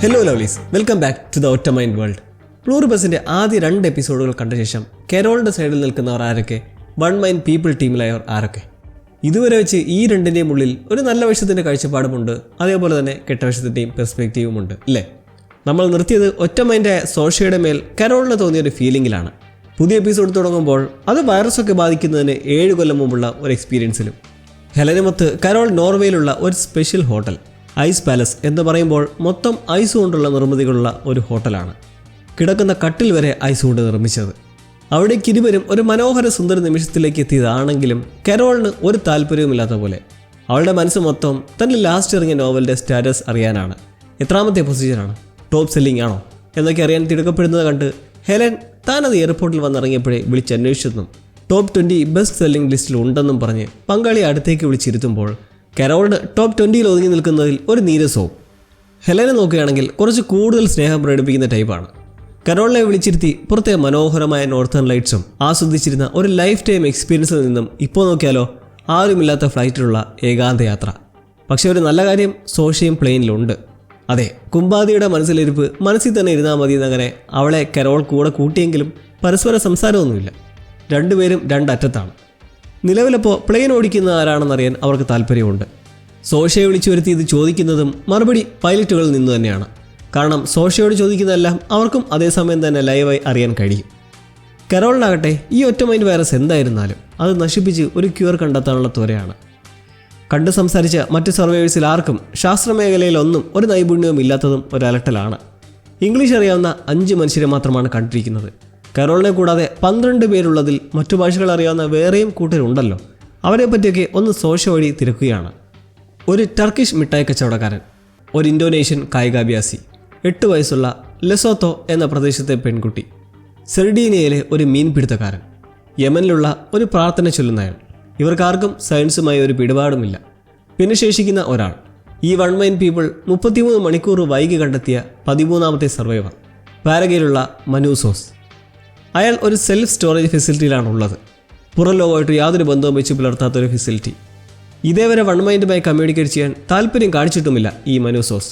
Hello lovelies, welcome back to the ഒറ്റമൈൻഡ് world. പ്ലൂറിബസിന്റെ ആദ്യ 2 എപ്പിസോഡുകൾ കണ്ട ശേഷം കരോളിന്റെ സൈഡിൽ നിൽക്കുന്നവർ ആരൊക്കെ, വൺ മൈൻഡ് പീപ്പിൾ ടീമിലായവർ ആരൊക്കെ? ഇതുവരെ വെച്ച് ഈ രണ്ടിൻ്റെയും ഉള്ളിൽ ഒരു നല്ല വശത്തിൻ്റെ കാഴ്ചപ്പാടുമുണ്ട്, അതേപോലെ തന്നെ കെട്ട വശത്തിൻ്റെയും പെർസ്പെക്റ്റീവുമുണ്ട് അല്ലേ? നമ്മൾ നിർത്തിയത് ഒറ്റമൈൻഡായ സോഷ്യയുടെ മേൽ കരോളിന് തോന്നിയൊരു ഫീലിംഗിലാണ്. പുതിയ എപ്പിസോഡ് തുടങ്ങുമ്പോൾ അത് വൈറസൊക്കെ ബാധിക്കുന്നതിന് 7 കൊല്ലം മുമ്പുള്ള ഒരു എക്സ്പീരിയൻസിലും. ഹെലനുമൊത്ത് കരോൾ നോർവേയിലുള്ള ഒരു സ്പെഷ്യൽ ഹോട്ടൽ ഐസ് പാലസ് എന്ന് പറയുമ്പോൾ മൊത്തം ഐസ് കൊണ്ടുള്ള നിർമ്മിതികളുള്ള ഒരു ഹോട്ടലാണ്. കിടക്കുന്ന കട്ടിൽ വരെ ഐസ് കൊണ്ട് നിർമ്മിച്ചത്. അവിടേക്ക് ഇരുവരും ഒരു മനോഹര സുന്ദര നിമിഷത്തിലേക്ക് എത്തിയതാണെങ്കിലും കരോളിന് ഒരു താല്പര്യവുമില്ലാത്ത പോലെ. അവളുടെ മനസ്സ് മൊത്തം തൻ്റെ ലാസ്റ്റ് ഇറങ്ങിയ നോവലിൻ്റെ സ്റ്റാറ്റസ് അറിയാനാണ്. എത്രാമത്തെ പൊസിഷനാണ്, ടോപ്പ് സെല്ലിംഗ് ആണോ എന്നൊക്കെ അറിയാൻ തിടുക്കപ്പെടുന്നത് കണ്ട് ഹെലൻ താനത് എയർപോർട്ടിൽ വന്നിറങ്ങിയപ്പോഴേ വിളിച്ചന്വേഷിച്ചെന്നും ടോപ്പ് 20 ബെസ്റ്റ് സെല്ലിംഗ് ലിസ്റ്റിൽ ഉണ്ടെന്നും പറഞ്ഞ് പങ്കാളിയെ അടുത്തേക്ക് വിളിച്ചിരുത്തുമ്പോൾ കരോളിന് ടോപ്പ് 20 ഒതുങ്ങി നിൽക്കുന്നതിൽ ഒരു നീരസവും. ഹെലനെ നോക്കുകയാണെങ്കിൽ കുറച്ച് കൂടുതൽ സ്നേഹം പ്രകടിപ്പിക്കുന്ന ടൈപ്പാണ്. കരോളിനെ വിളിച്ചിരുത്തി പുറത്തെ മനോഹരമായ നോർത്തേൺ ലൈറ്റ്സും ആസ്വദിച്ചിരുന്ന ഒരു ലൈഫ് ടൈം എക്സ്പീരിയൻസിൽ നിന്നും ഇപ്പോൾ നോക്കിയാലോ ആരുമില്ലാത്ത ഫ്ലൈറ്റിലുള്ള ഏകാന്ത യാത്ര. പക്ഷേ ഒരു നല്ല കാര്യം, സോഷ്യയും പ്ലെയിനിലുണ്ട്. അതെ, കുമ്പാതിയുടെ മനസ്സിലിരിപ്പ് മനസ്സിൽ തന്നെ ഇരുന്നാൽ മതി എന്നങ്ങനെ അവളെ കരോൾ കൂടെ കൂട്ടിയെങ്കിലും പരസ്പര സംസാരമൊന്നുമില്ല. രണ്ടുപേരും രണ്ടറ്റത്താണ്. നിലവിലപ്പോൾ പ്ലെയിൻ ഓടിക്കുന്ന ആരാണെന്നറിയാൻ അവർക്ക് താല്പര്യമുണ്ട്. സോഷ്യയെ വിളിച്ചു വരുത്തി ഇത് ചോദിക്കുന്നതും മറുപടി പൈലറ്റുകളിൽ നിന്ന് തന്നെയാണ്. കാരണം സോഷ്യയോട് ചോദിക്കുന്നതെല്ലാം അവർക്കും അതേസമയം തന്നെ ലൈവായി അറിയാൻ കഴിയും. കരോളിനാകട്ടെ ഈ ഒറ്റമൈൻഡ് വൈറസ് എന്തായിരുന്നാലും അത് നശിപ്പിച്ച് ഒരു ക്യൂർ കണ്ടെത്താനുള്ള ത്വരയാണ്. കണ്ട് സംസാരിച്ച മറ്റ് സർവൈവേഴ്സിൽ ആർക്കും ശാസ്ത്രമേഖലയിലൊന്നും ഒരു നൈപുണ്യവും ഇല്ലാത്തതും ഒരു അലട്ടലാണ്. ഇംഗ്ലീഷ് അറിയാവുന്ന 5 മനുഷ്യരെ മാത്രമാണ് കണ്ടിരിക്കുന്നത്. കരോളിനെ കൂടാതെ 12 പേരുള്ളതിൽ മറ്റു ഭാഷകൾ അറിയാവുന്ന വേറെയും കൂട്ടരുണ്ടല്ലോ. അവരെ പറ്റിയൊക്കെ ഒന്ന് സോഷ്യ വഴി തിരക്കുകയാണ്. ഒരു ടർക്കിഷ് മിഠായി കച്ചവടക്കാരൻ, ഒരു ഇന്തോനേഷ്യൻ കായികാഭ്യാസി, 8 വയസ്സുള്ള ലെസോത്തോ എന്ന പ്രദേശത്തെ പെൺകുട്ടി, സെർഡീനിയയിലെ ഒരു മീൻപിടുത്തക്കാരൻ, യമനിലുള്ള ഒരു പ്രാർത്ഥന ചൊല്ലുന്നയാൾ. ഇവർക്കാർക്കും സയൻസുമായി ഒരു പിടിപാടുമില്ല. പിന്നെ ശേഷിക്കുന്ന ഒരാൾ, ഈ വൺ മൈൻഡ് പീപ്പിൾ 33 മണിക്കൂർ വൈകി കണ്ടെത്തിയ 13ാമത്തെ സർവൈവർ, പാരഗയിലുള്ള മനൂസോസ്. അയാൾ ഒരു സെൽഫ് സ്റ്റോറേജ് ഫെസിലിറ്റിയിലാണ് ഉള്ളത്. പുറം ലോകമായിട്ട് യാതൊരു ബന്ധവും വെച്ച് പുലർത്താത്തൊരു ഫെസിലിറ്റി. ഇതേവരെ വൺ മൈൻഡുമായി കമ്മ്യൂണിക്കേറ്റ് ചെയ്യാൻ താല്പര്യം കാണിച്ചിട്ടുമില്ല ഈ മനൂസോസ്.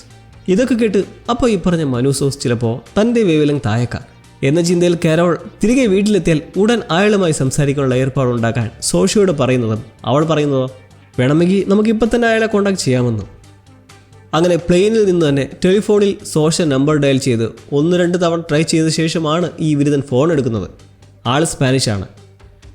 ഇതൊക്കെ കേട്ട് അപ്പോൾ ഈ പറഞ്ഞ മനൂസോസ് ചിലപ്പോൾ തൻ്റെ വേവലങ് തായക്കാം എന്ന ചിന്തയിൽ കരോൾ തിരികെ വീട്ടിലെത്തിയാൽ ഉടൻ അയാളുമായി സംസാരിക്കാനുള്ള ഏർപ്പാടുണ്ടാക്കാൻ സോഷ്യയോട് പറയുന്നതും അവൾ പറയുന്നതോ വേണമെങ്കിൽ നമുക്കിപ്പോൾ തന്നെ അയാളെ കോൺടാക്ട് ചെയ്യാമെന്നും. അങ്ങനെ പ്ലെയിനിൽ നിന്ന് തന്നെ ടെലിഫോണിൽ സോഷ്യ നമ്പർ ഡയൽ ചെയ്ത് 1-2 തവണ ട്രൈ ചെയ്ത ശേഷമാണ് ഈ വിരുദ്ധൻ ഫോൺ എടുക്കുന്നത്. ആൾ സ്പാനിഷാണ്.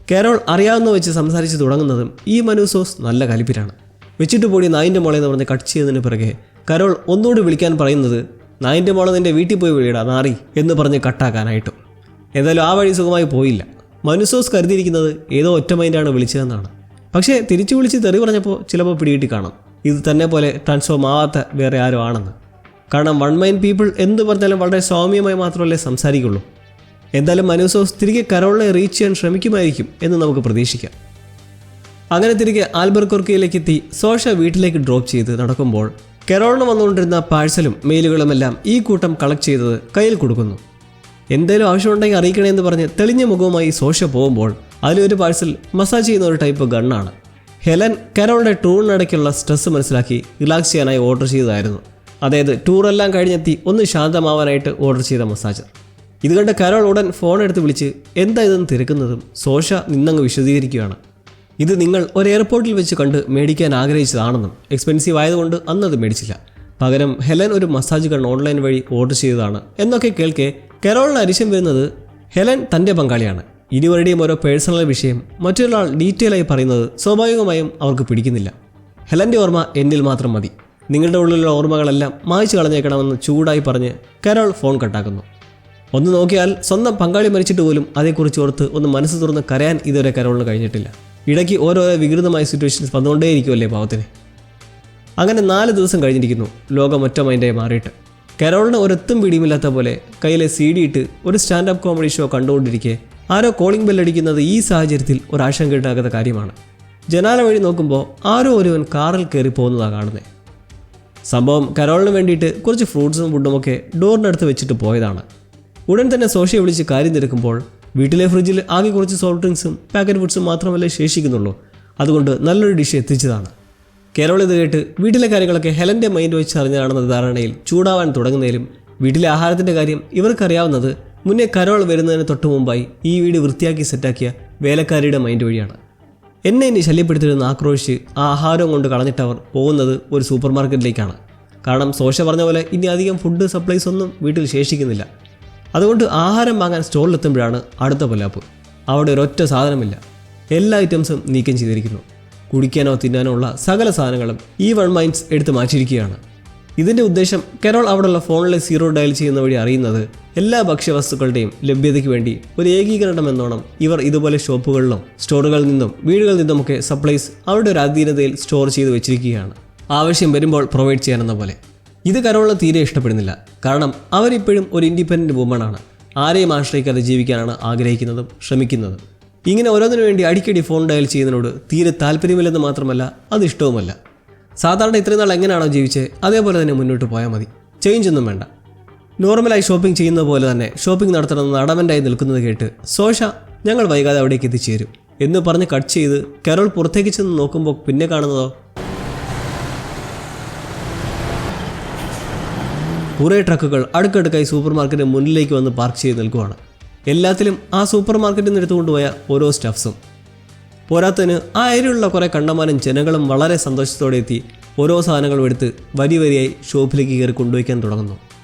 കരോൾ അറിയാവുന്ന വെച്ച് സംസാരിച്ച് തുടങ്ങുന്നതും ഈ മനൂസോസ് നല്ല കലിപ്പിലാണ്. വെച്ചിട്ട് പോടി നായിൻ്റെ മോളെ എന്ന് പറഞ്ഞ് കട്ട് ചെയ്തതിന് പിറകെ കരോൾ ഒന്നുകൂടി വിളിക്കാൻ പറയുന്നത് നായിൻ്റെ മോളെ നിൻ്റെ വീട്ടിൽ പോയി വിളിയിടാ നാറി എന്ന് പറഞ്ഞ് കട്ടാക്കാനായിട്ടും. എന്തായാലും ആ വഴി സുഖമായി പോയില്ല. മനൂസോസ് കരുതിയിരിക്കുന്നത് ഏതോ ഒറ്റ മൈൻഡാണ് വിളിച്ചതെന്നാണ്. പക്ഷേ തിരിച്ചു വിളിച്ച് തെറി പറഞ്ഞപ്പോൾ ചിലപ്പോൾ പിടികിട്ടി കാണാം ഇത് തന്നെ പോലെ ട്രാൻസ്ഫോം ആവാത്ത വേറെ ആരും ആണെന്ന്. കാരണം വൺ മൈൻഡ് പീപ്പിൾ എന്ത് പറഞ്ഞാലും വളരെ സൗമ്യമായി മാത്രമല്ലേ സംസാരിക്കുള്ളൂ. എന്തായാലും മനൂസോസ് തിരികെ കരോളിനെ റീച്ച് ചെയ്യാൻ ശ്രമിക്കുമായിരിക്കും എന്ന് നമുക്ക് പ്രതീക്ഷിക്കാം. അങ്ങനെ തിരികെ ആൽബർക്കോർക്കിയിലേക്ക് എത്തി സോഷ്യ വീട്ടിലേക്ക് ഡ്രോപ്പ് ചെയ്ത് നടക്കുമ്പോൾ കരോളിന് വന്നുകൊണ്ടിരുന്ന പാഴ്സലും മെയിലുകളുമെല്ലാം ഈ കൂട്ടം കളക്ട് ചെയ്തത് കയ്യിൽ കൊടുക്കുന്നു. എന്തെങ്കിലും ആവശ്യമുണ്ടെങ്കിൽ അറിയിക്കണേ എന്ന് പറഞ്ഞ് തെളിഞ്ഞ മുഖവുമായി സോഷ്യ പോകുമ്പോൾ അതിലൊരു പാഴ്സൽ മസാജ് ചെയ്യുന്ന ഒരു ടൈപ്പ് ഗണ്ണാണ്. ഹെലൻ കരോളുടെ ടൂറിനിടയ്ക്കുള്ള സ്ട്രെസ് മനസ്സിലാക്കി റിലാക്സ് ചെയ്യാനായി ഓർഡർ ചെയ്തതായിരുന്നു. അതായത് ടൂറെല്ലാം കഴിഞ്ഞെത്തി ഒന്ന് ശാന്തമാവാനായിട്ട് ഓർഡർ ചെയ്ത മസാജർ. ഇത് കണ്ട് കരോൾ ഉടൻ ഫോൺ എടുത്ത് വിളിച്ച് എന്താ ഇതെന്ന് തിരക്കുന്നതും സോഷ്യ നിന്നങ്ങ് വിശദീകരിക്കുകയാണ്. ഇത് നിങ്ങൾ ഒരു എയർപോർട്ടിൽ വെച്ച് കണ്ട് മേടിക്കാൻ ആഗ്രഹിച്ചതാണെന്നും എക്സ്പെൻസീവ് ആയതുകൊണ്ട് അന്നത് മേടിച്ചില്ല. പകരം ഹെലൻ ഒരു മസാജ് ഗൺ ഓൺലൈൻ വഴി ഓർഡർ ചെയ്തതാണ് എന്നൊക്കെ കേൾക്കെ കരോളിന് അരിശം വരുന്നത് ഹെലൻ തൻ്റെ പങ്കാളിയാണ്. ഇരുവരുടെയും ഓരോ പേഴ്സണൽ വിഷയം മറ്റൊരാൾ ഡീറ്റെയിൽ ആയി പറയുന്നത് സ്വാഭാവികമായും അവർക്ക് പിടിക്കുന്നില്ല. ഹെലൻ്റെ ഓർമ്മ എന്നിൽ മാത്രം മതി, നിങ്ങളുടെ ഉള്ളിലുള്ള ഓർമ്മകളെല്ലാം മായ്ച്ചു കളഞ്ഞേക്കണമെന്ന് ചൂടായി പറഞ്ഞ് കരോൾ ഫോൺ കട്ടാക്കുന്നു. ഒന്ന് നോക്കിയാൽ സ്വന്തം പങ്കാളി മരിച്ചിട്ട് പോലും അതേക്കുറിച്ച് ഓർത്ത് ഒന്ന് മനസ്സ് തുറന്ന് കരയാൻ ഇതുവരെ കരോളിന് കഴിഞ്ഞിട്ടില്ല. ഇടയ്ക്ക് ഓരോരോ വികൃതമായ സിറ്റുവേഷൻസ് വന്നുകൊണ്ടേയിരിക്കുമല്ലേ പാവത്തിന്. അങ്ങനെ 4 ദിവസം കഴിഞ്ഞിരിക്കുന്നു ലോകം ഒറ്റ മൈൻഡായി മാറിയിട്ട്. കരോളിന് ഒരെത്തും പിടിയുമില്ലാത്ത പോലെ കയ്യിലെ CD ഇട്ട് ഒരു സ്റ്റാൻഡപ്പ് കോമഡി ഷോ കണ്ടുകൊണ്ടിരിക്കെ ആരോ കോളിംഗ് ബെല്ലടിക്കുന്നത് ഈ സാഹചര്യത്തിൽ ഒരാശങ്കയുണ്ടാകാത്ത കാര്യമാണ്. ജനാല വഴി നോക്കുമ്പോൾ ആരോ ഒരുവൻ കാറിൽ കയറി പോകുന്നതാണ് കാണുന്നത്. സംഭവം കരോളിന് വേണ്ടിയിട്ട് കുറച്ച് ഫ്രൂട്ട്സും ഫുഡുമൊക്കെ ഡോറിനടുത്ത് വെച്ചിട്ട് പോയതാണ്. ഉടൻ തന്നെ സോഷ്യയെ വിളിച്ച് കാര്യം തിരക്കുമ്പോൾ വീട്ടിലെ ഫ്രിഡ്ജിൽ ആകെ കുറച്ച് സോഫ്റ്റ് ഡ്രിങ്ക്സും പാക്കറ്റ് ഫുഡ്സും മാത്രമല്ലേ ശേഷിക്കുന്നുള്ളൂ. അതുകൊണ്ട് നല്ലൊരു ഡിഷ് എത്തിച്ചതാണ്. കരോൾ ഇത് കേട്ട് വീട്ടിലെ കാര്യങ്ങളൊക്കെ ഹെലൻ്റെ മൈൻഡ് വെച്ച് അറിഞ്ഞതാണെന്ന ധാരണയിൽ ചൂടാവാൻ തുടങ്ങുന്നതിലും വീട്ടിലെ ആഹാരത്തിൻ്റെ കാര്യം ഇവർക്കറിയാവുന്നത് മുന്നേ കരോൾ വരുന്നതിന് തൊട്ട് മുമ്പായി ഈ വീട് വൃത്തിയാക്കി സെറ്റാക്കിയ വേലക്കാരിയുടെ മൈൻഡ് വഴിയാണ്. എന്നെ ഇനി ശല്യപ്പെടുത്തിയിരുന്ന ആക്രോശിച്ച് ആ ആഹാരം കൊണ്ട് കളഞ്ഞിട്ടവർ പോകുന്നത് ഒരു സൂപ്പർ മാർക്കറ്റിലേക്കാണ്. കാരണം സോഷ പറഞ്ഞ പോലെ ഇനി അധികം ഫുഡ് സപ്ലൈസ് ഒന്നും വീട്ടിൽ ശേഷിക്കുന്നില്ല. അതുകൊണ്ട് ആഹാരം വാങ്ങാൻ സ്റ്റോറിലെത്തുമ്പോഴാണ് അടുത്ത പൊല്ലാപ്പ്. അവിടെ ഒരൊറ്റ സാധനമില്ല. എല്ലാ ഐറ്റംസും നീക്കം ചെയ്തിരിക്കുന്നു. കുടിക്കാനോ തിന്നാനോ ഉള്ള സകല സാധനങ്ങളും ഈ വൺ മൈൻഡ്സ് എടുത്ത് മാറ്റിയിരിക്കുകയാണ്. ഇതിൻ്റെ ഉദ്ദേശം കരോൾ അവിടെയുള്ള ഫോണിലെ സീറോ ഡയൽ ചെയ്യുന്ന വഴി അറിയുന്നത് എല്ലാ ഭക്ഷ്യവസ്തുക്കളുടെയും ലഭ്യതയ്ക്ക് വേണ്ടി ഒരു ഏകീകരണം എന്നോണം ഇവർ ഇതുപോലെ ഷോപ്പുകളിലും സ്റ്റോറുകളിൽ നിന്നും വീടുകളിൽ നിന്നുമൊക്കെ സപ്ലൈസ് അവരുടെ ഒരു അധീനതയിൽ സ്റ്റോർ ചെയ്ത് വെച്ചിരിക്കുകയാണ്, ആവശ്യം വരുമ്പോൾ പ്രൊവൈഡ് ചെയ്യാനെന്ന പോലെ. ഇത് കരോളിന് തീരെ ഇഷ്ടപ്പെടുന്നില്ല. കാരണം അവരിപ്പോഴും ഒരു ഇൻഡിപെൻഡൻറ്റ് വുമണാണ്. ആരെയും ആശ്രയിക്കാതെ ജീവിക്കാനാണ് ആഗ്രഹിക്കുന്നതും ശ്രമിക്കുന്നതും. ഇങ്ങനെ ഓരോന്നിനു വേണ്ടി അടിക്കടി ഫോൺ ഡയൽ ചെയ്യുന്നതിനോട് തീരെ താല്പര്യമില്ലെന്ന് മാത്രമല്ല അത് ഇഷ്ടവുമല്ല. സാധാരണ ഇത്രയും നാൾ എങ്ങനെയാണോ ജീവിച്ചത് അതേപോലെ തന്നെ മുന്നോട്ട് പോയാൽ മതി, ചേഞ്ച് ഒന്നും വേണ്ട. നോർമലായി ഷോപ്പിംഗ് ചെയ്യുന്നത് പോലെ തന്നെ ഷോപ്പിംഗ് നടത്തണമെന്ന് അടമൻ്റായി നിൽക്കുന്നത് കേട്ട് സോഷ ഞങ്ങൾ വൈകാതെ അവിടേക്ക് എത്തിച്ചേരും എന്ന് പറഞ്ഞ് കട്ട് ചെയ്ത് കരോൾ പുറത്തേക്ക് ചെന്ന് നോക്കുമ്പോൾ പിന്നെ കാണുന്നതോ കുറേ ട്രക്കുകൾ അടുക്കടുക്കായി സൂപ്പർ മാർക്കറ്റിന് മുന്നിലേക്ക് വന്ന് പാർക്ക് ചെയ്ത് നിൽക്കുവാണ്. എല്ലാത്തിലും ആ സൂപ്പർ മാർക്കറ്റിൽ നിന്ന് എടുത്തുകൊണ്ടുപോയ ഓരോ സ്റ്റഫ്സും. പോരാത്തതിന് ആ ഏരിയയിലുള്ള കുറേ കണ്ടമാനം ജനങ്ങളും വളരെ സന്തോഷത്തോടെ എത്തി ഓരോ സാധനങ്ങളും എടുത്ത് വരിയായി ഷോപ്പിലേക്ക് കയറി കൊണ്ടുവയ്ക്കാൻ തുടങ്ങുന്നു.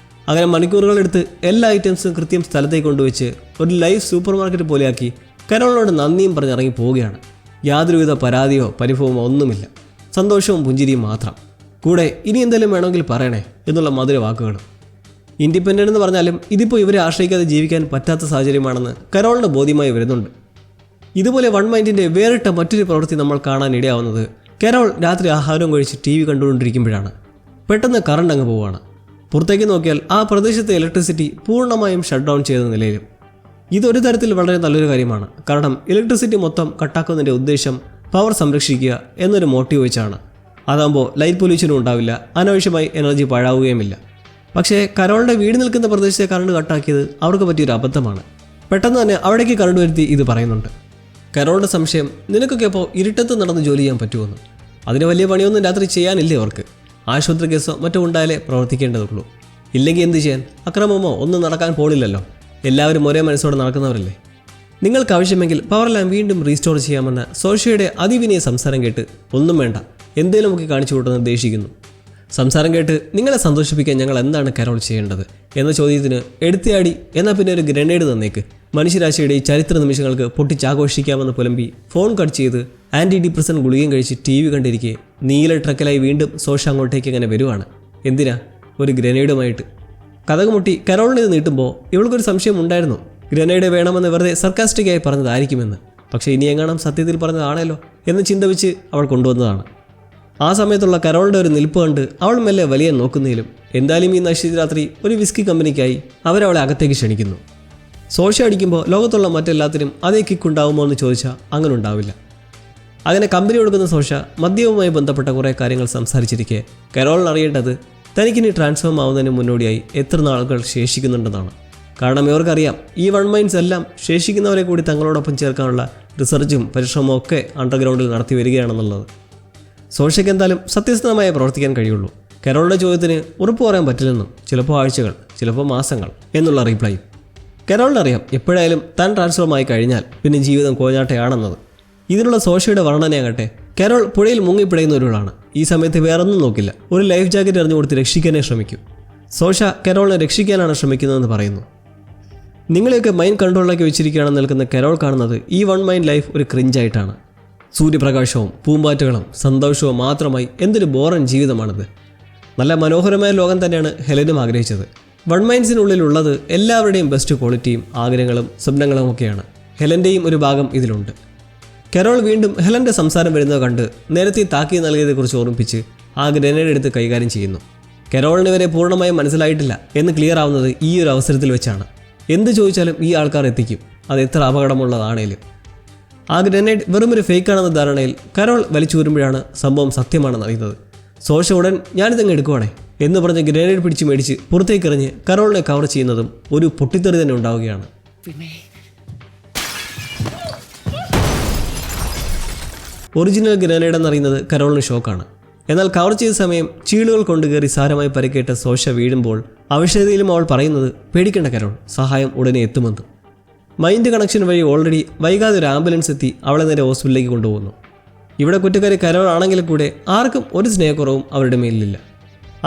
അങ്ങനെ മണിക്കൂറുകളെടുത്ത് എല്ലാ ഐറ്റംസും കൃത്യം സ്ഥലത്തേക്ക് കൊണ്ടുവച്ച് ഒരു ലൈവ് സൂപ്പർ മാർക്കറ്റ് പോലെയാക്കി കരോളിനോട് നന്ദിയും പറഞ്ഞിറങ്ങി പോവുകയാണ്. യാതൊരുവിധ പരാതിയോ പരിഭവമോ ഒന്നുമില്ല, സന്തോഷവും പുഞ്ചിരിയും മാത്രം. കൂടെ ഇനി എന്തെങ്കിലും വേണമെങ്കിൽ പറയണേ എന്നുള്ള മധുര വാക്കുകളും. ഇൻഡിപെൻഡൻ്റ് എന്ന് പറഞ്ഞാലും ഇതിപ്പോൾ ഇവരെ ആശ്രയിക്കാതെ ജീവിക്കാൻ പറ്റാത്ത സാഹചര്യമാണെന്ന് കരോളിന് ബോധ്യമായി വരുന്നുണ്ട്. ഇതുപോലെ വൺ മൈൻഡിൻ്റെ വേറിട്ട മറ്റൊരു പ്രവൃത്തി നമ്മൾ കാണാൻ ഇടയാവുന്നത് കരോൾ രാത്രി ആഹാരം കഴിച്ച് TV കണ്ടുകൊണ്ടിരിക്കുമ്പോഴാണ്. പെട്ടെന്ന് കറണ്ട് അങ്ങ് പോവുകയാണ്. പുറത്തേക്ക് നോക്കിയാൽ ആ പ്രദേശത്തെ ഇലക്ട്രിസിറ്റി പൂർണ്ണമായും ഷട്ട് ഡൗൺ ചെയ്ത നിലയിലും. ഇതൊരു തരത്തിൽ വളരെ നല്ലൊരു കാര്യമാണ്. കാരണം ഇലക്ട്രിസിറ്റി മൊത്തം കട്ടാക്കുന്നതിൻ്റെ ഉദ്ദേശം പവർ സംരക്ഷിക്കുക എന്നൊരു മോട്ടീവ് വെച്ചാണ്. അതാകുമ്പോൾ ലൈറ്റ് പൊല്യൂഷനും ഉണ്ടാവില്ല, അനാവശ്യമായി എനർജി പാഴാവുകയുമില്ല. പക്ഷേ കരോളിൻ്റെ വീട് നിൽക്കുന്ന പ്രദേശത്തെ കറണ്ട് കട്ടാക്കിയത് അവർക്ക് പറ്റിയൊരു അബദ്ധമാണ്. പെട്ടെന്ന് തന്നെ അവിടേക്ക് കറണ്ട് വരുത്തി ഇത് പറയുന്നുണ്ട്. കരോളിൻ്റെ സംശയം, നിനക്കൊക്കെ അപ്പോൾ ഇരുട്ടത്ത് നടന്ന് ജോലി ചെയ്യാൻ പറ്റുമെന്ന്. അതിന് വലിയ പണിയൊന്നും രാത്രി ചെയ്യാനില്ലേ അവർക്ക്? ആശുപത്രി കേസോ മറ്റോ ഉണ്ടായാലേ പ്രവർത്തിക്കേണ്ടതുള്ളൂ. ഇല്ലെങ്കിൽ എന്ത് ചെയ്യാൻ? അക്രമമോ ഒന്നും നടക്കാൻ പോണില്ലല്ലോ. എല്ലാവരും ഒരേ മനസ്സോടെ നടക്കുന്നവരല്ലേ. നിങ്ങൾക്ക് ആവശ്യമെങ്കിൽ പവർ ലാമ്പ് വീണ്ടും റീസ്റ്റോർ ചെയ്യാമെന്ന സോഷ്യയുടെ അതിവിനയ സംസാരം കേട്ട് ഒന്നും വേണ്ട, എന്തേലുമൊക്കെ കാണിച്ചു കൂട്ടുന്ന ഉദ്ദേശിക്കുന്നു. സംസാരം കേട്ട് നിങ്ങളെ സന്തോഷിപ്പിക്കാൻ ഞങ്ങൾ എന്താണ് കരോൾ ചെയ്യേണ്ടത് എന്ന ചോദ്യത്തിന് എടുത്തിയാടി എന്നാൽ പിന്നെ ഒരു ഗ്രനേഡ് തന്നേക്ക്, മനുഷ്യരാശിയുടെ ഈ ചരിത്ര നിമിഷങ്ങൾക്ക് പൊട്ടിച്ചാഘോഷിക്കാമെന്ന് പുലമ്പി ഫോൺ കട്ട് ചെയ്ത് ആൻറ്റി ഡിപ്രസൻ ഗുളികയും കഴിച്ച് TV കണ്ടിരിക്കെ നീല ട്രക്കിലായി വീണ്ടും സോഷ അങ്ങോട്ടേക്ക് അങ്ങനെ വരുവാണ്. എന്തിനാ? ഒരു ഗ്രനേഡുമായിട്ട്. കഥകുമുട്ടി കരോളിന് ഇത് നീട്ടുമ്പോൾ ഇവൾക്കൊരു സംശയം ഉണ്ടായിരുന്നു, ഗ്രനേഡ് വേണമെന്ന് വെറുതെ സർക്കാസ്റ്റിക്കായി പറഞ്ഞതായിരിക്കുമെന്ന്. പക്ഷേ ഇനി എങ്ങാനും സത്യത്തിൽ പറഞ്ഞതാണല്ലോ എന്ന് ചിന്ത വെച്ച് അവൾ കൊണ്ടുവന്നതാണ്. ആ സമയത്തുള്ള കരോളിൻ്റെ ഒരു നിൽപ്പ് കണ്ട് അവൾ മെല്ലെ വലിയ നോക്കുന്നതിലും എന്തായാലും ഈ നശിച്ച രാത്രി ഒരു വിസ്കി കമ്പനിക്കായി അവരവളെ അകത്തേക്ക് ക്ഷണിക്കുന്നു. സോഷ അടിക്കുമ്പോൾ ലോകത്തുള്ള മറ്റെല്ലാത്തിനും അതേ കിക്ക് ഉണ്ടാവുമോ എന്ന് ചോദിച്ചാൽ അങ്ങനെ ഉണ്ടാവില്ല. അങ്ങനെ കമ്പനി കൊടുക്കുന്ന സോഷ മദ്യവുമായി ബന്ധപ്പെട്ട കുറേ കാര്യങ്ങൾ സംസാരിച്ചിരിക്കെ കരോളിന് അറിയേണ്ടത് തനിക്കിനി ട്രാൻസ്ഫോം ആവുന്നതിന് മുന്നോടിയായി എത്ര നാളുകൾ ശേഷിക്കുന്നുണ്ടെന്നാണ്. കാരണം ഇവർക്കറിയാം ഈ വൺ മൈൻഡ്സ് എല്ലാം ശേഷിക്കുന്നവരെ കൂടി തങ്ങളോടൊപ്പം ചേർക്കാനുള്ള റിസർച്ചും പരിശ്രമവും ഒക്കെ അണ്ടർഗ്രൗണ്ടിൽ നടത്തി വരികയാണെന്നുള്ളത്. സോഷയ്ക്ക് എന്തായാലും സത്യസന്ധമായി പ്രവർത്തിക്കാൻ കഴിയുള്ളൂ. കരോളിൻ്റെ ചോദ്യത്തിന് ഉറപ്പ് പറയാൻ പറ്റില്ലെന്നും ചിലപ്പോൾ ആഴ്ചകൾ ചിലപ്പോൾ മാസങ്ങൾ എന്നുള്ള റീപ്ലൈ. കരോളിനറിയാം എപ്പോഴായാലും താൻ ട്രാൻസ്ഫോമായി കഴിഞ്ഞാൽ പിന്നെ ജീവിതം കോഞ്ഞാട്ടയാണെന്നത്. ഇതിനുള്ള സോഷയുടെ വർണ്ണനയാകട്ടെ, കരോൾ പുഴയിൽ മുങ്ങിപ്പിടയുന്ന ഒരാളാണ്. ഈ സമയത്ത് വേറൊന്നും നോക്കില്ല, ഒരു ലൈഫ് ജാക്കറ്റ് എറിഞ്ഞു കൊടുത്ത് രക്ഷിക്കാനേ ശ്രമിക്കും. സോഷ കരോളിനെ രക്ഷിക്കാനാണ് ശ്രമിക്കുന്നതെന്ന് പറയുന്നു. നിങ്ങളെയൊക്കെ മൈൻഡ് കൺട്രോളിലേക്ക് വെച്ചിരിക്കുകയാണെന്ന് നിൽക്കുന്ന കരോൾ കാണുന്നത് ഈ വൺ മൈൻഡ് ലൈഫ് ഒരു ക്രിഞ്ചായിട്ടാണ്. സൂര്യപ്രകാശവും പൂമ്പാറ്റകളും സന്തോഷവും മാത്രമായി എന്തൊരു ബോറൻ ജീവിതമാണിത്. നല്ല മനോഹരമായ ലോകം തന്നെയാണ് ഹെലനും ആഗ്രഹിച്ചത്. വൺ മൈൻഡ്സിനുള്ളിലുള്ളത് എല്ലാവരുടെയും ബെസ്റ്റ് ക്വാളിറ്റിയും ആഗ്രഹങ്ങളും സ്വപ്നങ്ങളും ഒക്കെയാണ്. ഹെലൻ്റെയും ഒരു ഭാഗം ഇതിലുണ്ട്. കരോൾ വീണ്ടും ഹെലൻ്റെ സംസാരം വരുന്നത് കണ്ട് നേരത്തെ താക്കി നൽകിയതെക്കുറിച്ച് ഓർമ്മിപ്പിച്ച് ആ ഗ്രനേഡ് എടുത്ത് കൈകാര്യം ചെയ്യുന്നു. കരോളിന് വരെ പൂർണ്ണമായും മനസ്സിലായിട്ടില്ല എന്ന് ക്ലിയർ ആവുന്നത് ഈ ഒരു അവസരത്തിൽ വെച്ചാണ്. എന്ത് ചോദിച്ചാലും ഈ ആൾക്കാർ എത്തിക്കും, അത് എത്ര അപകടമുള്ളതാണേലും. ആ ഗ്രനേഡ് വെറുമൊരു ഫേക്കാണെന്ന ധാരണയിൽ കരോൾ വലിച്ചൂരുമ്പോഴാണ് സംഭവം സത്യമാണെന്ന് അറിയുന്നത്. സോഷ ഉടൻ ഞാനിതങ്ങ് എടുക്കുവാണേ എന്ന് പറഞ്ഞ് ഗ്രനേഡ് പിടിച്ച് മേടിച്ച് പുറത്തേക്കെറിഞ്ഞ് കരോളിനെ കവർ ചെയ്യുന്നതും ഒരു പൊട്ടിത്തെറി തന്നെ ഉണ്ടാവുകയാണ്. ഒറിജിനൽ ഗ്രനേഡ് എന്നറിയുന്നത് കരോളിന് ഷോക്കാണ്. എന്നാൽ കവർ ചെയ്ത സമയം ചീളുകൾ കൊണ്ടുകയറി സാരമായി പരിക്കേറ്റ സോഷ വീഴുമ്പോൾ അവശതയിലും അവൾ പറയുന്നത് പേടിക്കേണ്ട കരോൾ, സഹായം ഉടനെ എത്തുമെന്ന്. മൈൻഡ് കണക്ഷൻ വഴി ഓൾറെഡി വൈകാതെ ഒരു ആംബുലൻസ് എത്തി അവളെ നേരെ ഹോസ്പിറ്റലിലേക്ക് കൊണ്ടുപോകുന്നു. ഇവിടെ കുറ്റക്കാരി കരോൾ ആണെങ്കിൽ കൂടെ ആർക്കും ഒരു സ്നേഹക്കുറവും അവരുടെ മേലിലില്ല.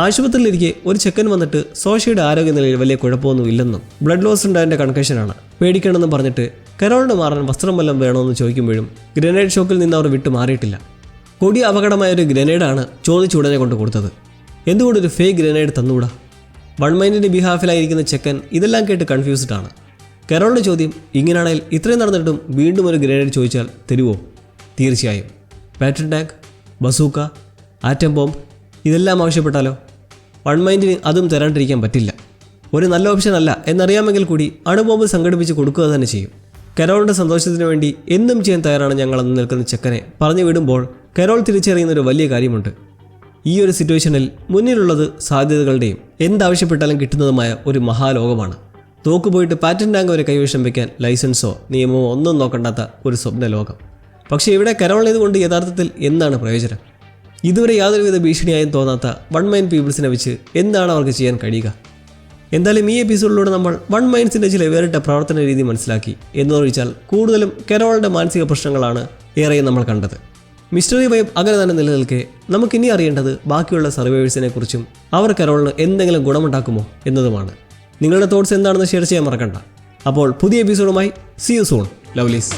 ആശുപത്രിയിലിരിക്കെ ഒരു ചെക്കൻ വന്നിട്ട് സോഷയുടെ ആരോഗ്യനിലയിൽ വലിയ കുഴപ്പമൊന്നും ഇല്ലെന്നും ബ്ലഡ് ലോസ് ഉണ്ടായതിൻ്റെ കൺകഷനാണ്, പേടിക്കണമെന്നും പറഞ്ഞിട്ട് കരോളിന് മാറാൻ വസ്ത്രം വല്ലതും വേണമെന്ന് ചോദിക്കുമ്പോഴും ഗ്രനേഡ് ഷോക്കിൽ നിന്ന് അവർ വിട്ടു മാറിയിട്ടില്ല. കൊടിയ അപകടമായ ഒരു ഗ്രനേഡാണ് ചോദിച്ചുടനെ കൊണ്ട് കൊടുത്തത്. എന്തുകൊണ്ടൊരു ഫേക്ക് ഗ്രനേഡ് തന്നുകൂടാ? വൺ മൈൻഡിൻ്റെ ബിഹാഫിലായിരിക്കുന്ന ചെക്കൻ ഇതെല്ലാം കേട്ട് കൺഫ്യൂസ്ഡ് ആണ്. കരോളിൻ്റെ ചോദ്യം, ഇങ്ങനെയാണെങ്കിൽ ഇത്രയും നടന്നിട്ടും വീണ്ടും ഒരു ഗ്രനേഡ് ചോദിച്ചാൽ തരുമോ? തീർച്ചയായും. Patrick tank, bazooka, atom bomb ഇതെല്ലാം ആവശ്യപ്പെട്ടാലോ? വൺ മൈൻഡിന് അതും തരാണ്ടിരിക്കാൻ പറ്റില്ല. ഒരു നല്ല ഓപ്ഷൻ അല്ല എന്നറിയാമെങ്കിൽ കൂടി അണുബോംബ് സംഘടിപ്പിച്ച് കൊടുക്കുക തന്നെ ചെയ്യും. കരോളിൻ്റെ സന്തോഷത്തിന് വേണ്ടി എന്തും ചെയ്യാൻ തയ്യാറാണ് ഞങ്ങളെന്ന് നിൽക്കുന്ന ചെക്കനെ പറഞ്ഞു വിടുമ്പോൾ കരോൾ തിരിച്ചറിയുന്നൊരു വലിയ കാര്യമുണ്ട്. ഈ ഒരു സിറ്റുവേഷനിൽ മുന്നിലുള്ളത് സാധ്യതകളുടെയും എന്താവശ്യപ്പെട്ടാലും കിട്ടുന്നതുമായ ഒരു മഹാലോകമാണ്. തോക്ക് പോയിട്ട് പാറ്റൻ ടാങ്ക് വരെ കൈവശം വയ്ക്കാൻ ലൈസൻസോ നിയമമോ ഒന്നും നോക്കണ്ടാത്ത ഒരു സ്വപ്ന ലോകം. പക്ഷേ ഇവിടെ കരോളിനെതുകൊണ്ട് യഥാർത്ഥത്തിൽ എന്താണ് പ്രയോജനം? ഇതുവരെ യാതൊരുവിധ ഭീഷണിയായും തോന്നാത്ത വൺ മൈൻഡ് പീപ്പിൾസിനെ വെച്ച് എന്താണ് അവർക്ക് ചെയ്യാൻ കഴിയുക? എന്തായാലും ഈ എപ്പിസോഡിലൂടെ നമ്മൾ വൺ മൈൻഡ്സിൻ്റെ ചില വേറിട്ട പ്രവർത്തന രീതി മനസ്സിലാക്കി എന്നൊഴിച്ചാൽ കൂടുതലും കരോളിൻ്റെ മാനസിക പ്രശ്നങ്ങളാണ് ഏറെയും നമ്മൾ കണ്ടത്. മിസ്റ്ററി വൈബ് അങ്ങനെ തന്നെ നിലനിൽക്കെ നമുക്കിനി അറിയേണ്ടത് ബാക്കിയുള്ള സർവൈവേഴ്സിനെ കുറിച്ചും അവർ കരോളിന് എന്തെങ്കിലും ഗുണമുണ്ടാക്കുമോ എന്നതുമാണ്. നിങ്ങളുടെ തോട്ട്സ് എന്താണെന്ന് ഷെയർ ചെയ്യാൻ മറക്കണ്ട. അപ്പോൾ പുതിയ എപ്പിസോഡുമായി സീ യു സൂൺ, ലവ്ലീസ്.